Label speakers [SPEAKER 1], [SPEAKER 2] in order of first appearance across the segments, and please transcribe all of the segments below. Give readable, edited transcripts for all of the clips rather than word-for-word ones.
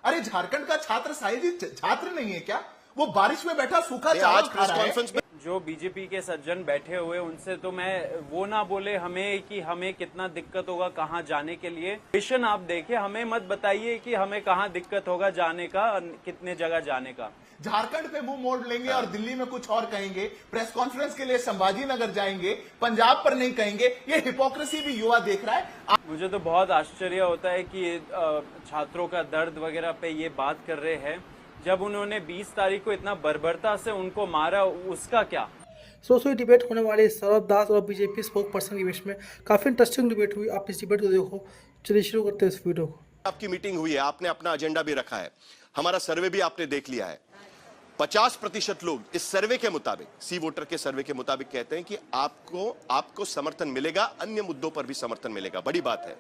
[SPEAKER 1] अरे झारखंड का छात्र साहिल जी छात्र नहीं है क्या? वो बारिश में बैठा सूखा चावल
[SPEAKER 2] आज
[SPEAKER 1] खा
[SPEAKER 2] प्रेस
[SPEAKER 1] रहा है।
[SPEAKER 2] कॉन्फ्रेंस में
[SPEAKER 3] जो बीजेपी के सज्जन बैठे हुए उनसे तो मैं वो ना बोले हमें कि हमें कितना दिक्कत होगा कहाँ जाने के लिए। मिशन आप देखिए, हमें मत बताइए कि हमें कहाँ दिक्कत होगा जाने का, कितने जगह जाने का।
[SPEAKER 1] झारखंड पे मुंह मोड़ लेंगे और दिल्ली में कुछ और कहेंगे, प्रेस कॉन्फ्रेंस के लिए संभाजी नगर जाएंगे, पंजाब पर नहीं कहेंगे। ये हिपोक्रेसी भी युवा देख रहा है।
[SPEAKER 3] मुझे तो बहुत आश्चर्य होता है कि छात्रों का दर्द वगैरह पे ये बात कर रहे हैं, जब उन्होंने 20 तारीख को इतना बर्बरता से उनको मारा, उसका क्या।
[SPEAKER 4] सोशल डिबेट होने वाले सौरभ दास और बीजेपी स्पोक पर्सन के बीच में काफी इंटरेस्टिंग डिबेट हुई। आप इस डिबेट को देखो। चलिए शुरू करते हैं इस वीडियो को।
[SPEAKER 2] आपकी मीटिंग हुई है, आपने अपना एजेंडा भी रखा है, हमारा सर्वे भी आपने देख लिया है। 50% लोग इस सर्वे के मुताबिक, सी वोटर के सर्वे के मुताबिक कहते हैं कि आपको समर्थन मिलेगा, अन्य मुद्दों पर भी समर्थन मिलेगा। बड़ी बात है।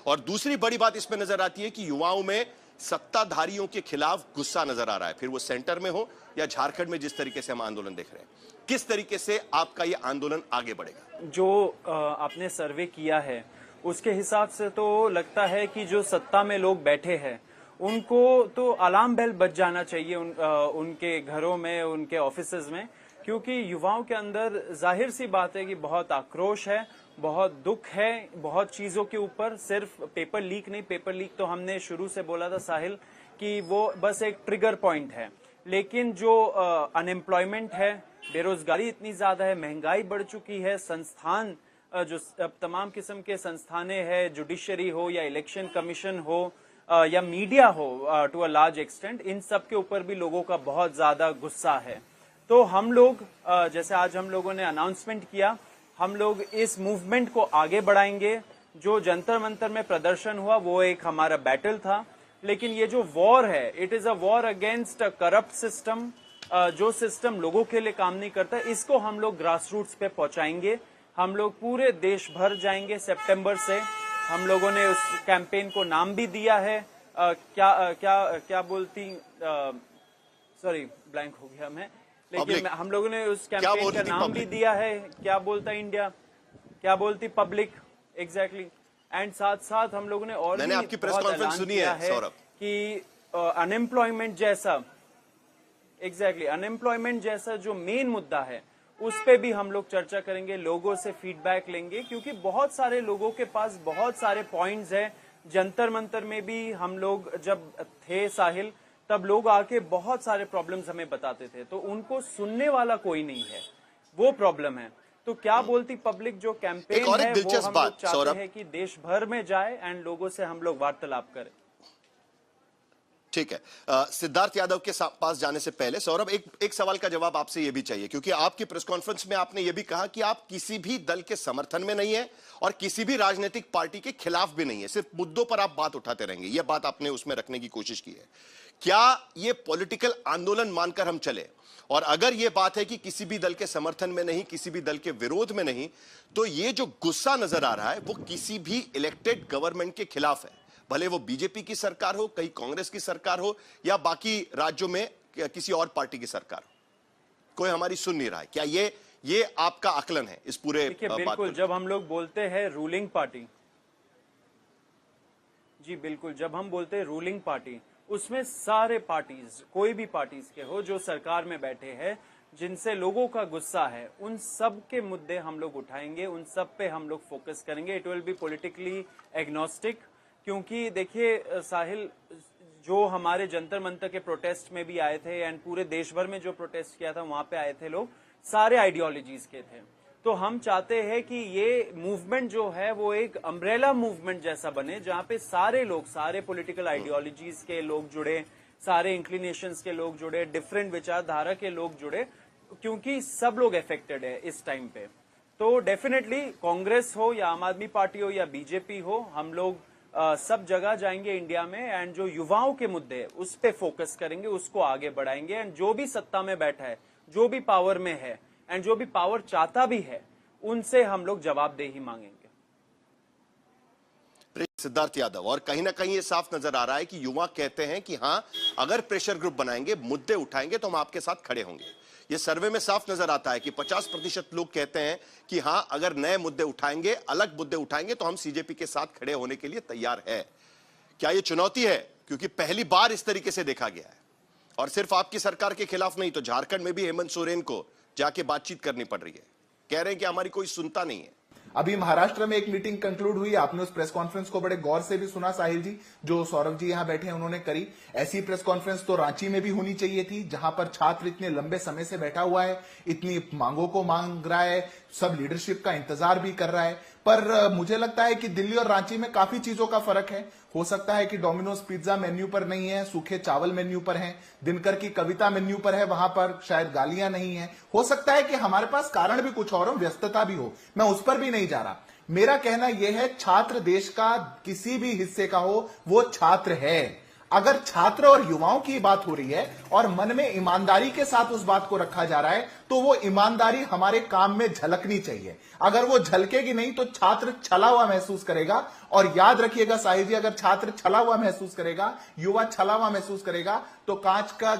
[SPEAKER 2] और दूसरी बड़ी बात इसमें नजर आती है कि युवाओं में सत्ताधारियों के खिलाफ गुस्सा नजर आ रहा है, फिर वो सेंटर में हो या झारखंड में। जिस तरीके से हम आंदोलन देख रहे हैं, किस तरीके से आपका ये आंदोलन आगे बढ़ेगा?
[SPEAKER 3] जो आपने सर्वे किया है उसके हिसाब से तो लगता है कि जो सत्ता में लोग बैठे हैं उनको तो अलार्म बेल बज जाना चाहिए, उनके घरों में, उनके ऑफिसेज में, क्योंकि युवाओं के अंदर जाहिर सी बात है कि बहुत आक्रोश है, बहुत दुख है, बहुत चीजों के ऊपर। सिर्फ पेपर लीक नहीं, पेपर लीक तो हमने शुरू से बोला था साहिल कि वो बस एक ट्रिगर पॉइंट है, लेकिन जो अनएम्प्लॉयमेंट है, बेरोजगारी इतनी ज्यादा है, महंगाई बढ़ चुकी है, संस्थान जो तमाम किस्म के संस्थानें हैं, जुडिशरी हो या इलेक्शन कमीशन हो या मीडिया हो टू अ लार्ज एक्सटेंट, इन सब के ऊपर भी लोगों का बहुत ज्यादा गुस्सा है। तो हम लोग जैसे आज हम लोगों ने अनाउंसमेंट किया, हम लोग इस मूवमेंट को आगे बढ़ाएंगे। जो जंतर मंतर में प्रदर्शन हुआ वो एक हमारा बैटल था, लेकिन ये जो वॉर है, it is a war against a corrupt system. जो सिस्टम लोगों के लिए काम नहीं करता, इसको हम लोग ग्रास रूट्स पे पहुंचाएंगे। हम लोग पूरे देश भर जाएंगे सितंबर से। हम लोगों ने उस कैंपेन को नाम भी दिया है, क्या बोलती, सॉरी ब्लैंक हो गया मैं, लेकिन हम लोगों ने उस कैंपेन का नाम भी दिया है, क्या बोलता इंडिया, क्या बोलती पब्लिक, एग्जैक्टली। एंड साथ साथ हम लोगों ने और
[SPEAKER 2] मैंने आपकी प्रेस कॉन्फ्रेंस सुनी है सौरभ,
[SPEAKER 3] कि अनएम्प्लॉयमेंट जैसा, एग्जैक्टली अनएम्प्लॉयमेंट जैसा जो मेन मुद्दा है उस पे भी हम लोग चर्चा करेंगे, लोगों से फीडबैक लेंगे, क्योंकि बहुत सारे लोगों के पास बहुत सारे पॉइंट्स हैं। जंतर मंतर में भी हम लोग जब थे साहिल, तब लोग आके बहुत सारे प्रॉब्लम्स हमें बताते थे, तो उनको सुनने वाला कोई नहीं है, वो प्रॉब्लम है। तो क्या बोलती पब्लिक, जो कैंपेन है वो हम लोग चाहते हैं कि देश भर में जाए एंड लोगों से हम लोग वार्तालाप करें।
[SPEAKER 2] ठीक है। सिद्धार्थ यादव के पास जाने से पहले सौरभ, एक सवाल का जवाब आपसे यह भी चाहिए, क्योंकि आपकी प्रेस कॉन्फ्रेंस में आपने यह भी कहा कि आप किसी भी दल के समर्थन में नहीं है और किसी भी राजनीतिक पार्टी के खिलाफ भी नहीं है, सिर्फ मुद्दों पर आप बात उठाते रहेंगे। यह बात आपने उसमें रखने की कोशिश की है। क्या यह पॉलिटिकल आंदोलन मानकर हम चले? और अगर यह बात है कि किसी भी दल के समर्थन में नहीं, किसी भी दल के विरोध में नहीं, तो यह जो गुस्सा नजर आ रहा है वो किसी भी इलेक्टेड गवर्नमेंट के खिलाफ है, भले वो बीजेपी की सरकार हो, कहीं कांग्रेस की सरकार हो या बाकी राज्यों में किसी और पार्टी की सरकार हो। कोई हमारी सुन नहीं रहा है। क्या ये आपका आकलन है इस पूरे बात
[SPEAKER 3] बिल्कुल, जब हम लोग बोलते हैं रूलिंग पार्टी, जी बिल्कुल, जब हम बोलते हैं रूलिंग पार्टी, उसमें सारे पार्टीज, कोई भी पार्टीज के हो जो सरकार में बैठे हैं, जिनसे लोगों का गुस्सा है, उन सब के मुद्दे हम लोग उठाएंगे, उन सब पे हम लोग फोकस करेंगे। It will be politically agnostic, क्योंकि देखिए साहिल, जो हमारे जंतर मंतर के प्रोटेस्ट में भी आए थे एंड पूरे देश भर में जो प्रोटेस्ट किया था वहां पे आए थे लोग, सारे आइडियोलॉजीज के थे। तो हम चाहते हैं कि ये मूवमेंट जो है वो एक अम्ब्रेला मूवमेंट जैसा बने, जहां पे सारे लोग, सारे पॉलिटिकल आइडियोलॉजीज के लोग जुड़े, सारे इंक्लिनेशंस के लोग जुड़े, डिफरेंट विचारधारा के लोग जुड़े, क्योंकि सब लोग अफेक्टेड है इस टाइम पे। तो डेफिनेटली कांग्रेस हो या आम आदमी पार्टी हो या बीजेपी हो, हम लोग सब जगह जाएंगे इंडिया में एंड जो युवाओं के मुद्दे हैं उस पे फोकस करेंगे, उसको आगे बढ़ाएंगे। एंड जो भी सत्ता में बैठा है, जो भी पावर में है एंड जो भी पावर चाहता भी है, उनसे हम लोग जवाबदेही मांगेंगे।
[SPEAKER 2] सिद्धार्थ यादव, और कहीं ना कहीं ये साफ नजर आ रहा है कि युवा कहते हैं कि हां, अगर प्रेशर ग्रुप बनाएंगे, मुद्दे उठाएंगे तो हम आपके साथ खड़े होंगे। ये सर्वे में साफ नजर आता है कि 50% लोग कहते हैं कि हां, अगर नए मुद्दे उठाएंगे, अलग मुद्दे उठाएंगे तो हम सीजेपी के साथ खड़े होने के लिए तैयार है। क्या ये चुनौती है क्योंकि पहली बार इस तरीके से देखा गया है। और सिर्फ आपकी सरकार के खिलाफ नहीं, तो झारखंड में भी हेमंत सोरेन को जाके बातचीत करनी पड़ रही है। कह रहे हैं कि हमारी कोई सुनता नहीं है।
[SPEAKER 1] अभी महाराष्ट्र में एक मीटिंग कंक्लूड हुई, आपने उस प्रेस कॉन्फ्रेंस को बड़े गौर से भी सुना साहिल जी, जो सौरभ जी यहां बैठे हैं उन्होंने करी। ऐसी प्रेस कॉन्फ्रेंस तो रांची में भी होनी चाहिए थी, जहां पर छात्र इतने लंबे समय से बैठा हुआ है, इतनी मांगों को मांग रहा है, सब लीडरशिप का इंतजार भी कर रहा है। पर मुझे लगता है कि दिल्ली और रांची में काफी चीजों का फर्क है। हो सकता है कि डोमिनोज पिज्जा मेन्यू पर नहीं है, सूखे चावल मेन्यू पर हैं, दिनकर की कविता मेन्यू पर है, वहां पर शायद गालियां नहीं है। हो सकता है कि हमारे पास कारण भी कुछ और हो, व्यस्तता भी हो, मैं उस पर भी नहीं जा रहा। मेरा कहना यह है, छात्र देश का किसी भी हिस्से का हो, वो छात्र है। अगर छात्र और युवाओं की बात हो रही है और मन में ईमानदारी के साथ उस बात को रखा जा रहा है, तो वो ईमानदारी हमारे काम में झलकनी चाहिए। अगर वो झलकेगी नहीं तो छात्र छला हुआ महसूस करेगा। और याद रखिएगा साहिल जी, अगर छात्र छला हुआ महसूस करेगा, युवा छला हुआ महसूस करेगा, तो कांच का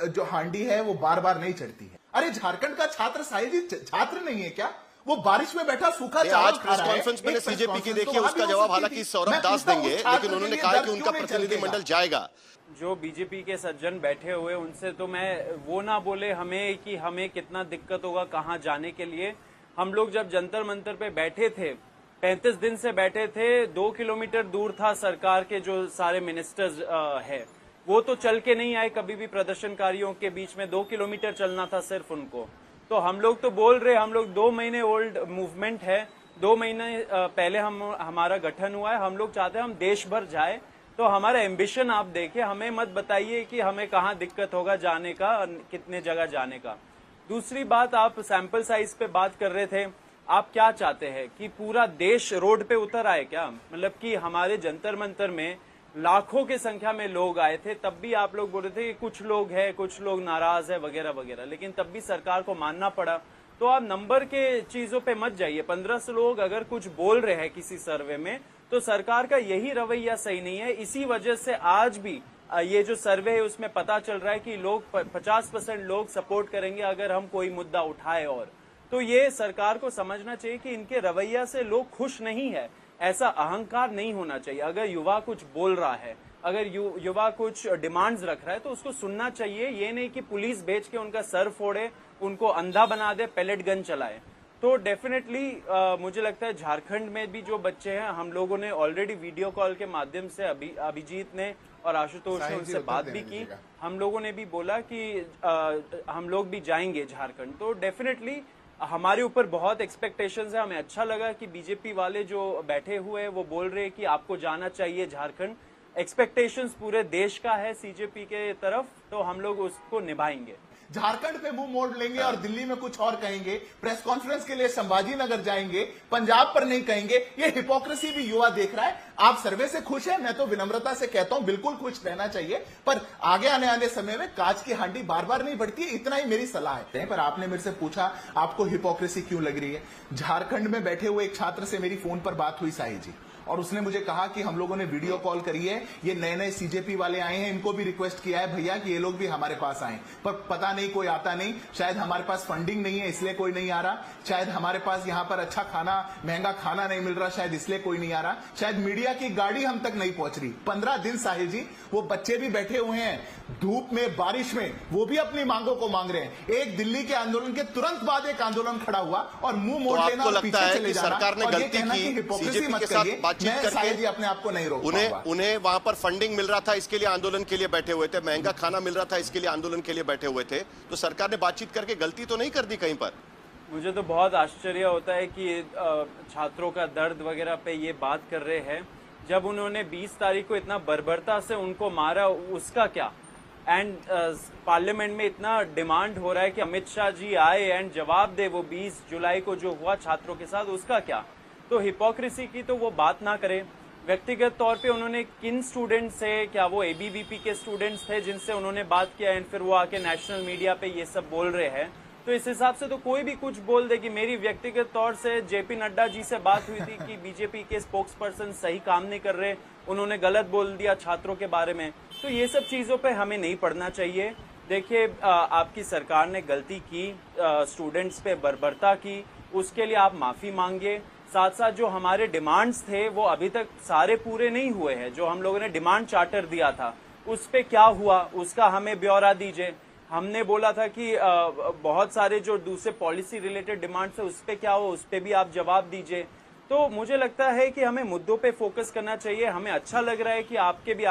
[SPEAKER 1] जो हांडी है वो बार बार नहीं चढ़ती है। अरे झारखंड का छात्र साहिल जी छात्र नहीं है क्या? वो बारिश में बैठा सूखा चावल
[SPEAKER 2] आज प्रेस कॉन्फ्रेंस में सीजेपी की देखिए, उसका जवाब हालांकि सौरभ दास देंगे, लेकिन उन्होंने कहा कि उनका प्रतिनिधिमंडल जाएगा।
[SPEAKER 3] जो बीजेपी के सज्जन बैठे हुए उनसे तो मैं वो ना बोले हमें कि हमें कितना दिक्कत होगा कहाँ जाने के लिए। हम लोग जब जंतर मंतर पे बैठे थे, 35 दिन से बैठे थे, 2 किलोमीटर दूर था सरकार के जो सारे मिनिस्टर्स है, वो तो चल के नहीं आए कभी भी। प्रदर्शनकारियों के बीच में 2 किलोमीटर चलना था सिर्फ उनको। तो हम लोग तो बोल रहे, हम लोग 2 महीने ओल्ड मूवमेंट है, 2 महीने पहले हमारा गठन हुआ है। हम लोग चाहते हैं हम देश भर जाए। तो हमारा एम्बिशन आप देखिए, हमें मत बताइए कि हमें कहाँ दिक्कत होगा जाने का, कितने जगह जाने का। दूसरी बात, आप सैंपल साइज पे बात कर रहे थे। आप क्या चाहते हैं कि पूरा देश रोड पे उतर आए क्या? मतलब कि हमारे जंतर मंतर में लाखों की संख्या में लोग आए थे, तब भी आप लोग बोल रहे थे कि कुछ लोग हैं, कुछ लोग नाराज है वगैरह वगैरह, लेकिन तब भी सरकार को मानना पड़ा। तो आप नंबर के चीजों पे मत जाइए। 1500 लोग अगर कुछ बोल रहे हैं किसी सर्वे में, तो सरकार का यही रवैया सही नहीं है। इसी वजह से आज भी ये जो सर्वे है उसमें पता चल रहा है कि लोग 50% लोग सपोर्ट करेंगे अगर हम कोई मुद्दा उठाए। और तो ये सरकार को समझना चाहिए कि इनके रवैया से लोग खुश नहीं है। ऐसा अहंकार नहीं होना चाहिए। अगर युवा कुछ बोल रहा है, अगर युवा कुछ डिमांड्स रख रहा है, तो उसको सुनना चाहिए। ये नहीं कि पुलिस भेज के उनका सर फोड़े, उनको अंधा बना दे, पैलेट गन चलाए। तो डेफिनेटली मुझे लगता है झारखंड में भी जो बच्चे हैं, हम लोगों ने ऑलरेडी वीडियो कॉल के माध्यम से अभिजीत ने और आशुतोष ने उनसे बात भी की। हम लोगों ने भी बोला कि हम लोग भी जाएंगे झारखंड। तो डेफिनेटली हमारे ऊपर बहुत एक्सपेक्टेशंस है। हमें अच्छा लगा कि बीजेपी वाले जो बैठे हुए हैं वो बोल रहे हैं कि आपको जाना चाहिए झारखंड। एक्सपेक्टेशंस पूरे देश का है सीजेपी के तरफ, तो हम लोग उसको निभाएंगे।
[SPEAKER 1] झारखंड पे मुंह मोड़ लेंगे और दिल्ली में कुछ और कहेंगे, प्रेस कॉन्फ्रेंस के लिए संभाजी नगर जाएंगे, पंजाब पर नहीं कहेंगे। ये हिपोक्रेसी भी युवा देख रहा है। आप सर्वे से खुश हैं, मैं तो विनम्रता से कहता हूं बिल्कुल खुश रहना चाहिए, पर आगे आने वाले समय में कांच की हांडी बार बार नहीं बढ़ती है, इतना ही मेरी सलाह है। पर आपने मेरे से पूछा आपको हिपोक्रेसी क्यों लग रही है। झारखंड में बैठे हुए एक छात्र से मेरी फोन पर बात हुई साहिल जी, और उसने मुझे कहा कि हम लोगों ने वीडियो कॉल करी है, ये नए नए सीजेपी वाले आए हैं, इनको भी रिक्वेस्ट किया है भैया कि ये लोग भी हमारे पास आए, पर पता नहीं कोई आता नहीं। शायद हमारे पास फंडिंग नहीं है इसलिए कोई नहीं आ रहा, शायद हमारे पास यहाँ पर अच्छा खाना, महंगा खाना नहीं मिल रहा, शायद इसलिए कोई नहीं आ रहा, शायद मीडिया की गाड़ी हम तक नहीं पहुंच रही। 15 दिन साहिल जी वो बच्चे भी बैठे हुए हैं धूप में, बारिश में, वो भी अपनी मांगों को मांग रहे हैं। एक दिल्ली के आंदोलन के तुरंत बाद एक आंदोलन खड़ा हुआ और मुंह मोड़ लेना और पीछे चले जाना,
[SPEAKER 2] सरकार ने गलती की,
[SPEAKER 1] हिपोक्रेसी मत करिए। मैं साहिल जी अपने आप को नहीं रोक पाऊंगा।
[SPEAKER 2] उन्हें वहां पर फंडिंग मिल रहा था, इसके लिए आंदोलन के लिए बैठे हुए थे, महंगा खाना मिल रहा था, इसके लिए आंदोलन के लिए बैठे हुए थे। तो सरकार ने बातचीत करके गलती तो नहीं कर दी कहीं पर?
[SPEAKER 3] मुझे तो बहुत आश्चर्य होता है कि छात्रों का दर्द वगैरह पे ये बात कर रहे हैं, जब उन्होंने 20 तारीख को इतना बर्बरता से उनको मारा, उसका क्या? एंड पार्लियामेंट में इतना डिमांड हो रहा है कि अमित शाह जी आए एंड जवाब दे वो 20 जुलाई को जो हुआ छात्रों के साथ, उसका क्या? तो हिपोक्रेसी की तो वो बात ना करें। व्यक्तिगत तौर पे उन्होंने किन स्टूडेंट्स से, क्या वो एबीवीपी के स्टूडेंट्स थे जिनसे उन्होंने बात किया एंड फिर वो आके नेशनल मीडिया पे ये सब बोल रहे हैं? तो इस हिसाब से तो कोई भी कुछ बोल दे। कि मेरी व्यक्तिगत तौर से जेपी नड्डा जी से बात हुई थी कि बीजेपी के स्पोक्स पर्सन सही काम नहीं कर रहे, उन्होंने गलत बोल दिया छात्रों के बारे में। तो ये सब चीजों पे हमें नहीं पढ़ना चाहिए। देखिए, आपकी सरकार ने गलती की, स्टूडेंट्स पे बर्बरता की, उसके लिए आप माफी मांगिए। साथ साथ जो हमारे डिमांड्स थे वो अभी तक सारे पूरे नहीं हुए हैं। जो हम लोगों ने डिमांड चार्टर दिया था उस पे क्या हुआ, उसका हमें ब्यौरा दीजिए। हमने बोला था कि बहुत सारे जो दूसरे पॉलिसी रिलेटेड डिमांड्स है उस पे क्या हो, उस पे भी आप जवाब दीजिए। तो मुझे लगता है कि हमें मुद्दों पे फोकस करना चाहिए। हमें अच्छा लग रहा है कि आपके भी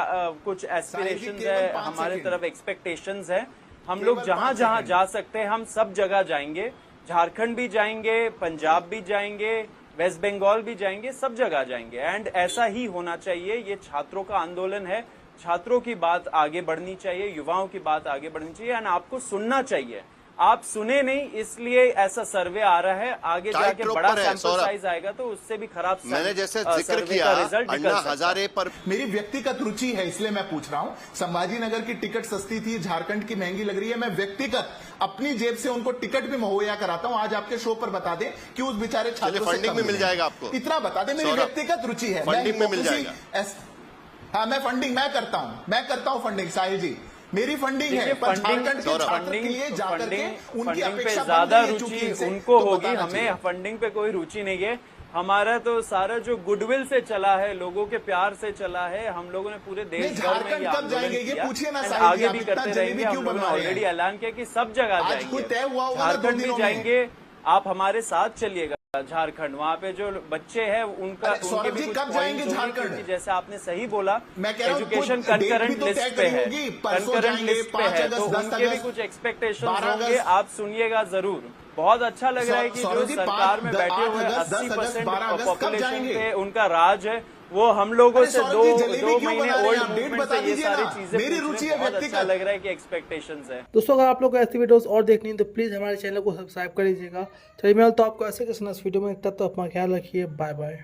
[SPEAKER 3] कुछ एस्पिरेशंस है, हमारे तरफ एक्सपेक्टेशंस है। हम लोग जहां जहां जा सकते हैं हम सब जगह जाएंगे। झारखंड भी जाएंगे, पंजाब भी जाएंगे, वेस्ट बंगाल भी जाएंगे, सब जगह जाएंगे। एंड ऐसा ही होना चाहिए। ये छात्रों का आंदोलन है, छात्रों की बात आगे बढ़नी चाहिए, युवाओं की बात आगे बढ़नी चाहिए एंड आपको सुनना चाहिए। आप सुने नहीं इसलिए ऐसा सर्वे आ रहा है, आगे
[SPEAKER 2] टाइट
[SPEAKER 3] जाके
[SPEAKER 2] रोप
[SPEAKER 3] बड़ा
[SPEAKER 2] पर है,
[SPEAKER 3] सैंपल
[SPEAKER 2] सौरभ।
[SPEAKER 3] साइज आएगा तो उससे भी खराब
[SPEAKER 2] मैंने जैसे जिक्र
[SPEAKER 3] सर्वे
[SPEAKER 2] किया
[SPEAKER 3] का रिजल्ट निकल
[SPEAKER 2] अन्ना
[SPEAKER 3] सकता है।
[SPEAKER 2] हजारे पर
[SPEAKER 1] मेरी व्यक्तिगत रुचि है इसलिए मैं पूछ रहा हूं। संभाजी नगर की टिकट सस्ती थी, झारखंड की महंगी लग रही है। मैं व्यक्तिगत अपनी जेब से उनको टिकट भी मुहैया कराता हूं। आज आपके शो पर बता दें कि उस बेचारे छात्रों से
[SPEAKER 2] फंडिंग
[SPEAKER 1] कम
[SPEAKER 2] में मिल
[SPEAKER 1] मिलेगा।
[SPEAKER 2] जाएगा आपको।
[SPEAKER 1] इतना बता दें, मेरी
[SPEAKER 2] सौरभ,
[SPEAKER 1] व्यक्तिगत रुचि है।
[SPEAKER 2] फंडिंग में मिल
[SPEAKER 1] हिपोक्रेसी
[SPEAKER 2] जाएगा।
[SPEAKER 1] हाँ, मैं फंडिंग मैं करता हूं फंडिंग। साहिल जी, मेरी फंडिंग है,
[SPEAKER 3] देखिए,
[SPEAKER 1] पर झारखंड के छात्र के
[SPEAKER 3] फंडिंग
[SPEAKER 1] लिए जाकर के उनकी
[SPEAKER 3] फंडिंग पे
[SPEAKER 1] अपेक्षा
[SPEAKER 3] ज्यादा
[SPEAKER 1] बन गई है, चूंकि
[SPEAKER 3] रुचि
[SPEAKER 1] इनसे,
[SPEAKER 3] उनको
[SPEAKER 1] तो
[SPEAKER 3] होगी,
[SPEAKER 1] बताना चाहिए।
[SPEAKER 3] हमें फंडिंग पे कोई रुचि नहीं है। हमारा तो सारा जो गुडविल से चला है, लोगों के प्यार से चला है। हम लोगों ने पूरे देश भर में
[SPEAKER 1] झारखंड
[SPEAKER 3] ये
[SPEAKER 1] कब
[SPEAKER 3] आंदोलन
[SPEAKER 1] जाएंगे ये
[SPEAKER 3] किया
[SPEAKER 1] पूछिए ना
[SPEAKER 3] and
[SPEAKER 1] साहिल जी,
[SPEAKER 3] आगे
[SPEAKER 1] आप
[SPEAKER 3] भी
[SPEAKER 1] इतना
[SPEAKER 3] करते
[SPEAKER 1] जलेबी
[SPEAKER 3] रहेंगे।
[SPEAKER 1] क्यों
[SPEAKER 3] हम लोगों ने
[SPEAKER 1] बनवा रहे
[SPEAKER 3] ऑलरेडी
[SPEAKER 1] हैं?
[SPEAKER 3] ऐलान किया कि सब जगह
[SPEAKER 1] आज कोई तय
[SPEAKER 3] जाएंगे,
[SPEAKER 1] हुआ होगा ना 2
[SPEAKER 3] झारखंड भी
[SPEAKER 1] दिनों में।
[SPEAKER 3] जाएंगे। आप हमारे साथ चलिएगा झारखंड, वहाँ पे जो बच्चे हैं उनका
[SPEAKER 1] अरे सौरभ
[SPEAKER 3] उनके भी
[SPEAKER 1] जी,
[SPEAKER 3] कुछ
[SPEAKER 1] कब जाएंगे
[SPEAKER 3] points होंगे,
[SPEAKER 1] झारखंड?
[SPEAKER 3] क्योंकि जैसे आपने सही बोला
[SPEAKER 1] मैं कह रहा हूं,
[SPEAKER 3] एजुकेशन
[SPEAKER 1] कुछ डेट भी
[SPEAKER 3] कंकरेंट
[SPEAKER 1] तो
[SPEAKER 3] लिस्ट
[SPEAKER 1] तय
[SPEAKER 3] पे
[SPEAKER 1] करी
[SPEAKER 3] है,
[SPEAKER 1] होगी। परसों
[SPEAKER 3] कंकरेंट
[SPEAKER 1] जाएंगे,
[SPEAKER 3] लिस्ट पे
[SPEAKER 1] 5
[SPEAKER 3] है,
[SPEAKER 1] अगस्त,
[SPEAKER 3] तो
[SPEAKER 1] 10
[SPEAKER 3] उनके भी
[SPEAKER 1] अगस्त,
[SPEAKER 3] कुछ एक्सपेक्टेशन
[SPEAKER 1] 12
[SPEAKER 3] होंगे।
[SPEAKER 1] अगस्त।
[SPEAKER 3] आप सुनिएगा जरूर। बहुत अच्छा लग रहा है कि जो
[SPEAKER 1] सौरभ जी,
[SPEAKER 3] सरकार में
[SPEAKER 1] 5,
[SPEAKER 3] बैठे
[SPEAKER 1] 8
[SPEAKER 3] हुए
[SPEAKER 1] अगस्त, 10 अगस्त,
[SPEAKER 3] 80%
[SPEAKER 1] 12 अगस्त कब
[SPEAKER 3] पॉपुलेशन
[SPEAKER 1] जाएंगे?
[SPEAKER 3] पे उनका राज है। वो हम लोगों
[SPEAKER 1] अरे
[SPEAKER 3] से
[SPEAKER 1] सौरभ
[SPEAKER 3] दो
[SPEAKER 1] जी, जलेबी
[SPEAKER 3] दो
[SPEAKER 1] क्यों
[SPEAKER 3] महीने
[SPEAKER 1] बना रहे हैं
[SPEAKER 3] ओल्ड
[SPEAKER 1] आप? डेट
[SPEAKER 3] मूवमेंट
[SPEAKER 1] बता
[SPEAKER 3] से ये
[SPEAKER 1] दीजिए
[SPEAKER 3] सारी
[SPEAKER 1] ना।
[SPEAKER 3] चीजें
[SPEAKER 1] मेरी
[SPEAKER 3] पूछ
[SPEAKER 1] रुचि
[SPEAKER 3] रहे
[SPEAKER 1] है
[SPEAKER 3] हैं। बहुत अच्छा
[SPEAKER 1] व्यक्तिगत।
[SPEAKER 3] लग रहा है कि एक्सपेक्टेशंस है।
[SPEAKER 4] दोस्तों अगर आप लोग को ऐसी वीडियोस और देखनी है तो प्लीज़ हमारे चैनल को सब्सक्राइब कर लीजिएगा। चलिए मैं तो आपको ऐसे किसी नेक्स्ट वीडियो में, तब तक अपना ख्याल रखिए। Bye bye.